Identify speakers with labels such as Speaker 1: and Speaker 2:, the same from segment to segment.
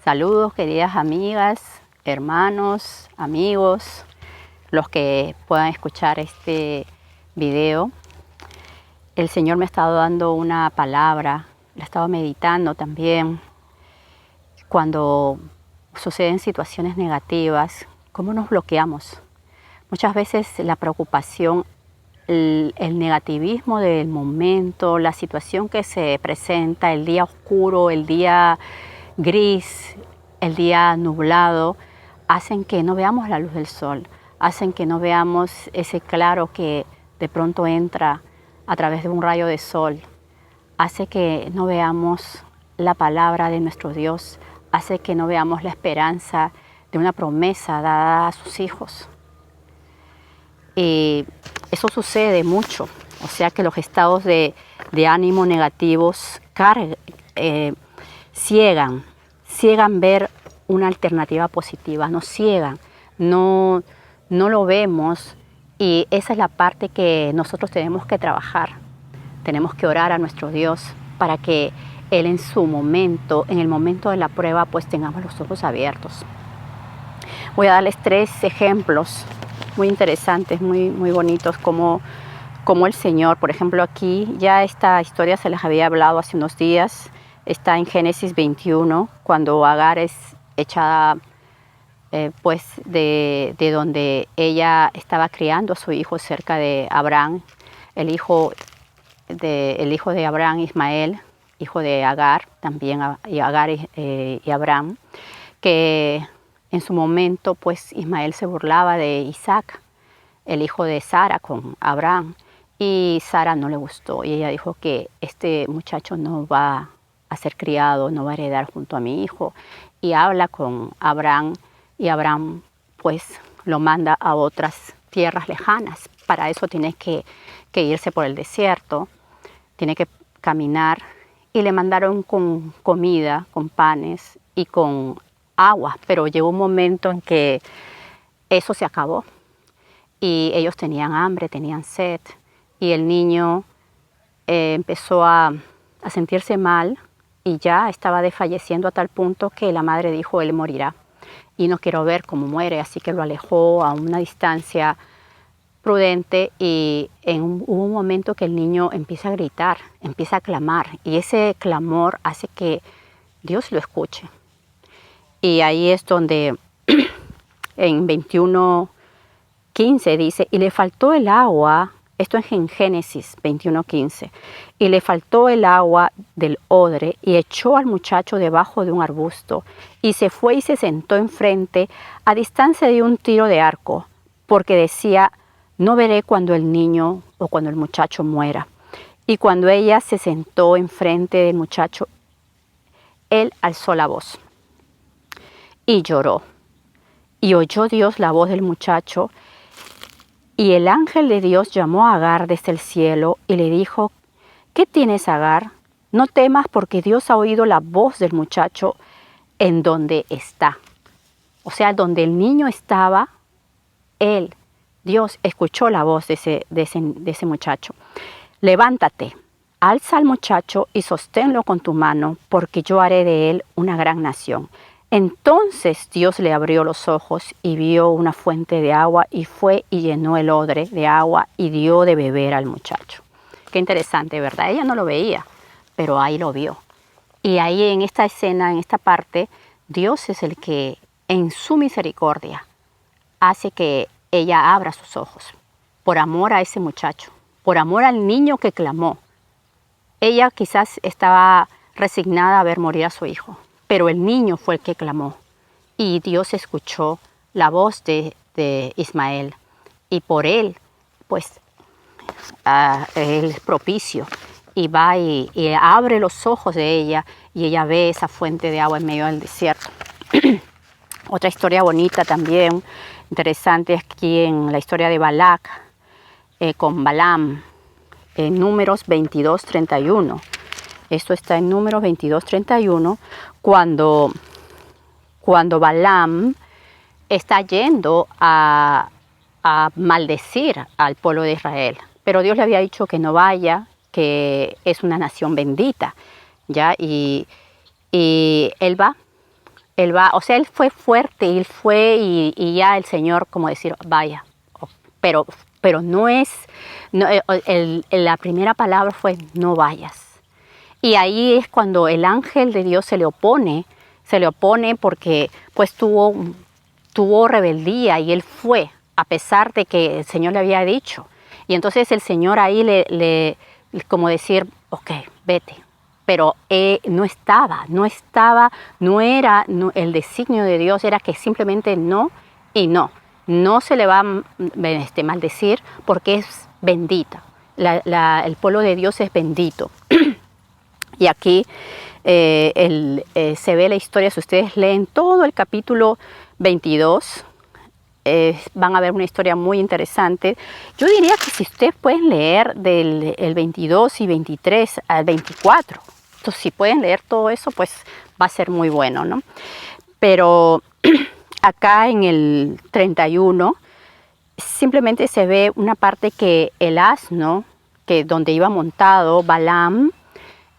Speaker 1: Saludos, queridas amigas, hermanos, amigos, los que puedan escuchar este video. El Señor me ha estado dando una palabra, la he estado meditando también. Cuando suceden situaciones negativas, ¿cómo nos bloqueamos? Muchas veces la preocupación, el negativismo del momento, la situación que se presenta, el día oscuro, el día gris, el día nublado, hacen que no veamos la luz del sol, hacen que no veamos ese claro que de pronto entra a través de un rayo de sol, hace que no veamos la palabra de nuestro Dios, hace que no veamos la esperanza de una promesa dada a sus hijos. Y eso sucede mucho, o sea que los estados de ánimo negativos ciegan ver una alternativa positiva, nos ciegan, no lo vemos, y esa es la parte que nosotros tenemos que trabajar. Tenemos que orar a nuestro Dios para que Él en su momento, en el momento de la prueba, pues tengamos los ojos abiertos. Voy a darles 3 ejemplos muy interesantes, muy bonitos, como el Señor, por ejemplo, aquí, ya esta historia se les había hablado hace unos días, está en Génesis 21, cuando Agar es echada pues de donde ella estaba criando a su hijo cerca de Abraham, el hijo de Abraham, Ismael, hijo de Agar, también y Agar y Abraham, que en su momento pues Ismael se burlaba de Isaac, el hijo de Sara con Abraham, y Sara no le gustó y ella dijo que este muchacho no va a ser criado, no va a heredar junto a mi hijo, y habla con Abraham, y Abraham pues lo manda a otras tierras lejanas. Para eso tiene que irse por el desierto, tiene que caminar, y le mandaron con comida, con panes y con agua, pero llegó un momento en que eso se acabó y ellos tenían hambre, tenían sed, y el niño empezó a sentirse mal y ya estaba desfalleciendo a tal punto que la madre dijo: él morirá y no quiero ver cómo muere, así que lo alejó a una distancia prudente, y hubo un momento que el niño empieza a gritar, empieza a clamar, y ese clamor hace que Dios lo escuche. Y ahí es donde en 21:15 dice: y le faltó el agua, esto es en Génesis 21:15, y le faltó el agua del odre, y echó al muchacho debajo de un arbusto, y se fue y se sentó enfrente, a distancia de un tiro de arco, porque decía: no veré cuando el niño o cuando el muchacho muera. Y cuando ella se sentó enfrente del muchacho, él alzó la voz y lloró. Y oyó Dios la voz del muchacho, y el ángel de Dios llamó a Agar desde el cielo y le dijo: ¿qué tienes, Agar? No temas, porque Dios ha oído la voz del muchacho en donde está. O sea, donde el niño estaba, Dios escuchó la voz de ese muchacho. Levántate, alza al muchacho y sosténlo con tu mano, porque yo haré de él una gran nación. Entonces Dios le abrió los ojos y vio una fuente de agua, y fue y llenó el odre de agua y dio de beber al muchacho. Qué interesante, ¿verdad? Ella no lo veía, pero ahí lo vio. Y ahí en esta escena, en esta parte, Dios es el que en su misericordia hace que ella abra sus ojos, por amor a ese muchacho, por amor al niño que clamó. Ella quizás estaba resignada a ver morir a su hijo, pero el niño fue el que clamó, y Dios escuchó la voz de Ismael, y por él, pues, él es propicio, y va y abre los ojos de ella, y ella ve esa fuente de agua en medio del desierto. Otra historia bonita también, interesante, aquí en la historia de Balac con Balaam, en Números 22:31. Esto está en Números 22:31, cuando Balaam está yendo a maldecir al pueblo de Israel. Pero Dios le había dicho que no vaya, que es una nación bendita, ¿ya? Y él va él va, o sea, él fue fuerte, él fue y ya el Señor como decir, vaya, pero, pero no es, no, la primera palabra fue no vayas. Y ahí es cuando el ángel de Dios se le opone porque pues tuvo rebeldía y él fue, a pesar de que el Señor le había dicho. Y entonces el Señor ahí como decir, ok, vete. Pero el designio de Dios era que simplemente no y no. No se le va a maldecir porque es bendita. El pueblo de Dios es bendito. Y aquí se ve la historia, si ustedes leen todo el capítulo 22, van a ver una historia muy interesante. Yo diría que si ustedes pueden leer del el 22 y 23 al 24, entonces si pueden leer todo eso, pues va a ser muy bueno, ¿no? Pero acá en el 31 simplemente se ve una parte que el asno, que donde iba montado Balaam,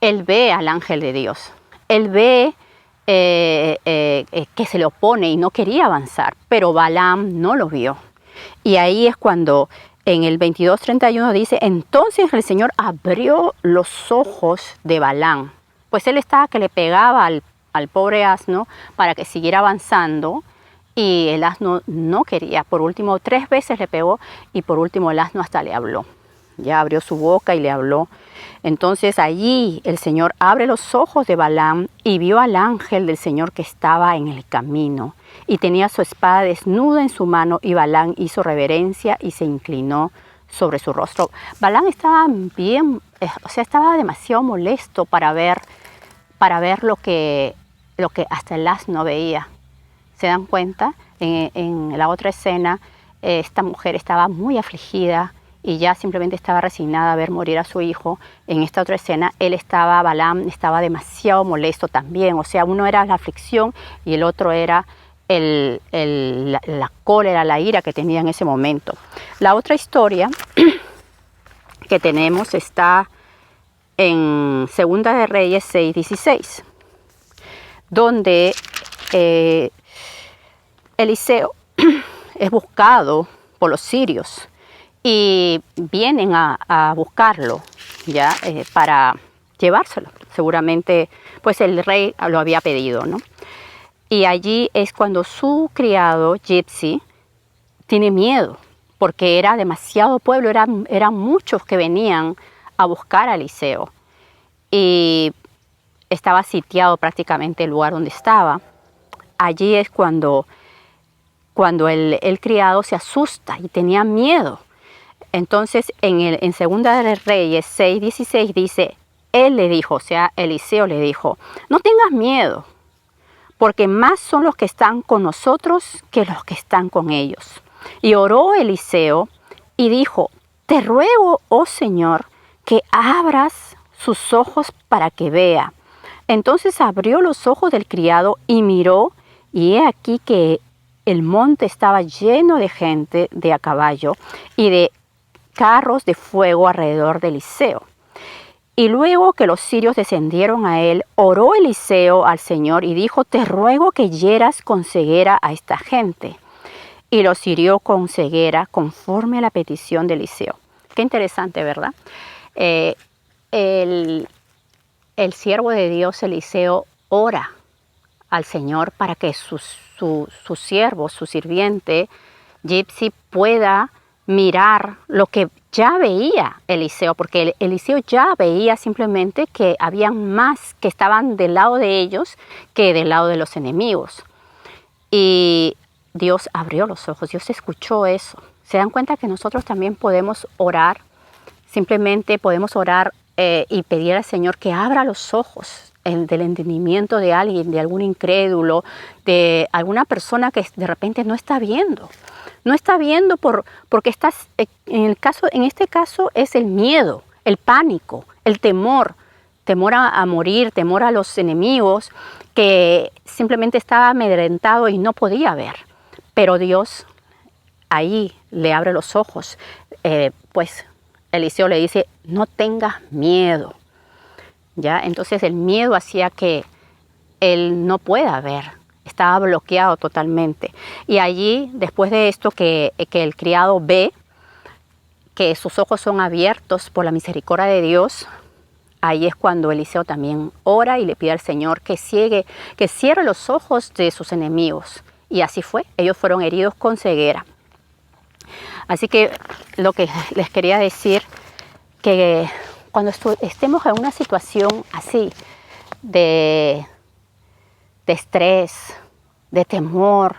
Speaker 1: él ve al ángel de Dios. Él ve que se le opone y no quería avanzar, pero Balaam no lo vio. Y ahí es cuando en el 22:31 dice, entonces el Señor abrió los ojos de Balaam. Pues él estaba que le pegaba al pobre asno para que siguiera avanzando y el asno no quería. Por último, 3 veces le pegó y por último el asno hasta le habló. Ya abrió su boca y le habló. Entonces allí el Señor abre los ojos de Balaam y vio al ángel del Señor que estaba en el camino y tenía su espada desnuda en su mano y Balaam hizo reverencia y se inclinó sobre su rostro. Balaam estaba estaba demasiado molesto para ver lo que hasta el asno veía. ¿Se dan cuenta? En la otra escena, esta mujer estaba muy afligida y ya simplemente estaba resignada a ver morir a su hijo. En esta otra escena, Balaam estaba demasiado molesto también. O sea, uno era la aflicción y el otro era la cólera, la ira que tenía en ese momento. La otra historia que tenemos está en Segunda de Reyes 6:16, donde Eliseo es buscado por los sirios y vienen a buscarlo ya para llevárselo. Seguramente pues el rey lo había pedido, ¿no? Y allí es cuando su criado Gipsy tiene miedo porque era demasiado pueblo, eran muchos que venían a buscar a Eliseo y estaba sitiado prácticamente el lugar donde estaba. Allí es cuando el criado se asusta y tenía miedo. Entonces en Segunda de Reyes 6:16 dice, él le dijo, o sea, Eliseo le dijo, no tengas miedo, porque más son los que están con nosotros que los que están con ellos. Y oró Eliseo y dijo, te ruego, oh Señor, que abras sus ojos para que vea. Entonces abrió los ojos del criado y miró, y he aquí que el monte estaba lleno de gente de a caballo y de carros de fuego alrededor de Eliseo. Y luego que los sirios descendieron a él, oró Eliseo al Señor y dijo, te ruego que hieras con ceguera a esta gente. Y los hirió con ceguera conforme a la petición de Eliseo. Qué interesante, ¿verdad? El siervo de Dios, Eliseo, ora al Señor para que su siervo, su sirviente, Gipsy, pueda mirar lo que ya veía Eliseo, porque Eliseo ya veía simplemente que habían más que estaban del lado de ellos que del lado de los enemigos. Y Dios abrió los ojos, Dios escuchó eso. ¿Se dan cuenta que nosotros también podemos orar? Simplemente podemos orar y pedir al Señor que abra los ojos del entendimiento de alguien, de algún incrédulo, de alguna persona que de repente no está viendo. No está viendo porque estás, en este caso es el miedo, el pánico, el temor a morir, temor a los enemigos, que simplemente estaba amedrentado y no podía ver. Pero Dios ahí le abre los ojos. Pues Eliseo le dice, no tengas miedo. ¿Ya? Entonces el miedo hacía que él no pueda ver. estaba bloqueado totalmente. Y allí, después de esto, que el criado ve que sus ojos son abiertos por la misericordia de Dios, ahí es cuando Eliseo también ora y le pide al Señor que cierre los ojos de sus enemigos. Y así fue, ellos fueron heridos con ceguera. Así que lo que les quería decir, que cuando estemos en una situación así, de estrés, de temor,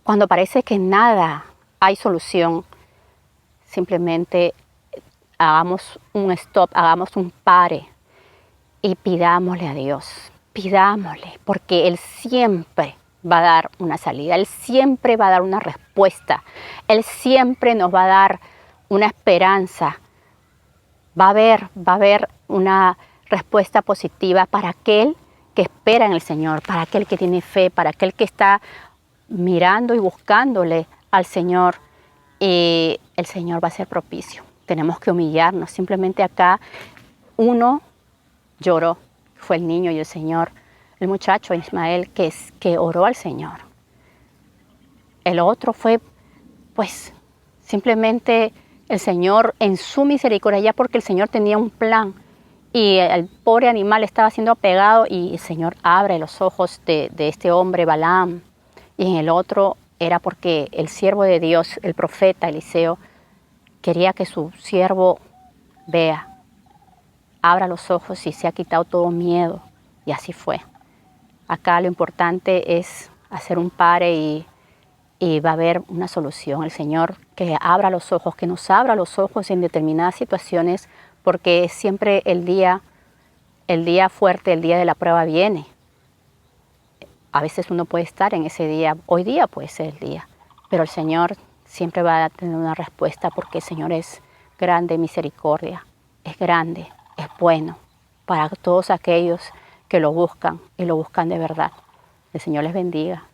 Speaker 1: cuando parece que nada hay solución, simplemente hagamos un stop, hagamos un pare y pidámosle a Dios, pidámosle, porque Él siempre va a dar una salida, Él siempre va a dar una respuesta, Él siempre nos va a dar una esperanza, va a haber una respuesta positiva para aquel que espera en el Señor, para aquel que tiene fe, para aquel que está mirando y buscándole al Señor, y el Señor va a ser propicio. Tenemos que humillarnos. Simplemente acá uno lloró, fue el niño y el Señor, el muchacho Ismael que oró al Señor. El otro fue, pues, simplemente el Señor en su misericordia, ya porque el Señor tenía un plan y el pobre animal estaba siendo apegado y el Señor abre los ojos de este hombre Balaam. Y en el otro era porque el siervo de Dios, el profeta Eliseo, quería que su siervo vea, abra los ojos y se ha quitado todo miedo. Y así fue. Acá lo importante es hacer un pare y va a haber una solución. El Señor que abra los ojos, que nos abra los ojos en determinadas situaciones, porque siempre el día fuerte, el día de la prueba viene. A veces uno puede estar en ese día, hoy día puede ser el día, pero el Señor siempre va a tener una respuesta porque el Señor es grande en misericordia, es grande, es bueno para todos aquellos que lo buscan y lo buscan de verdad. El Señor les bendiga.